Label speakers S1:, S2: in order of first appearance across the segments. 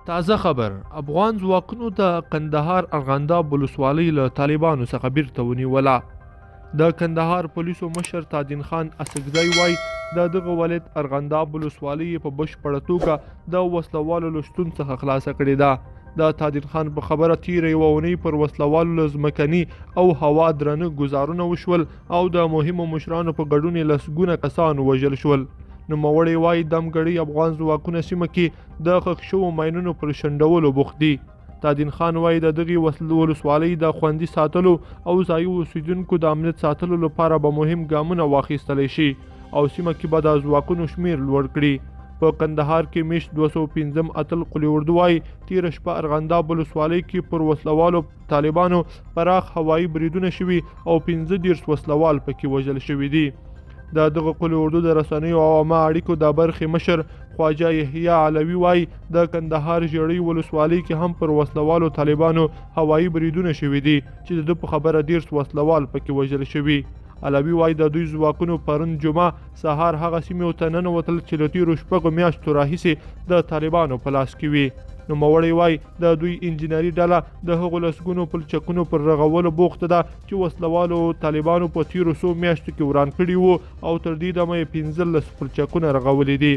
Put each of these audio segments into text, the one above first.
S1: تازه خبر افغان ځواکونو د کندهار ارغنداب ولسوالۍ له طالبانو څخه بیرته ونیوله. د کندهار پولیسو مشر تادین خان اسکزی وایي د دغه ولایت ارغنداب ولسوالۍ په بشپړه توګه د وسلوالو له شتون څخه خلاصه کړې ده. د تادین خان په خبره تیره یوه اونۍ پر وسلوالو له ځمکني او هوا درانه ګزارونه وشول او د مهمو مشرانو په ګډون یې لسګونه کسان وژل شول. نوموړی وایي دمګړی افغان ځواکونه سیمه کې د ښخ شوو ماینونو پر شنډولو بوخت دي. تادین خان وایي د دغې ولسوالۍ د خوندي ساتلو او ځایي اوسیدونکو د امنیت ساتلو لپاره به مهم ګامونه واخیستلی شي او سیمه کې به د ځواکونو شمیر لوړ کړي. په کندهار کې میشت 215 اتل قلی اردو وایي تیره شپه ارغنداب ولسوالۍ کې پر وسلوالو طالبانو پراخ هوایي بریدونه شوي او 15 وسلوال پکې وژل شوي دي. د دغه قلی اردو د رسنیو او عامه اړیکو د برخې مشر خواجه یحیی علوي وایي د کندهار ژړۍ ولسوالۍ کې هم پر وسلوالو طالبانو هوایي بریدونه شوي دي چې د ده په خبره 13 وسلوال پکې وژل شوي. علوي وایي د دوی ځواکونو پرون جمعه سهار هغه سیمې ته ننوتل چې له تېرو شپږو میاشتو راهیسې د طالبانو په لاس کې وي. نوموړی وایي د دوی انجینري ډله د هغو لسګونو پلچکونو پر رغولو بوخته ده چې وسلوالو طالبانو په تېرو څو میاشتو کې وران کړي وو او تر دې دمه یې 15 پلچکونه رغولي دي.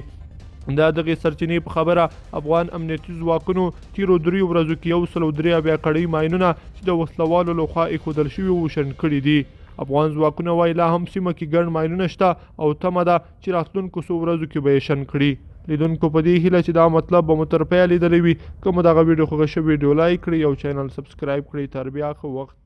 S1: د دغې سرچینې په خبره افغان امنیتي ځواکونو تېرو 3 ورځو کې 193 کړۍ ماینونه چې د وسلوالو لخوا ایښودل شوي وو شنډ کړي دي. افغان ځواکونه وایي لا هم سیمه کې ګڼ ماینونه شته او تمه ده چې راتلونکو څو ورځو کې به یې شنډ کړي. لیدونکو په دې هیله چې دا مطلب به مو تر پایه لیدلی وي. که مو دغه ویډیو خوښه شوې ویډیو لایک کړئ او چینل سبسکرایب کړئ. تر بیا ښه وخت.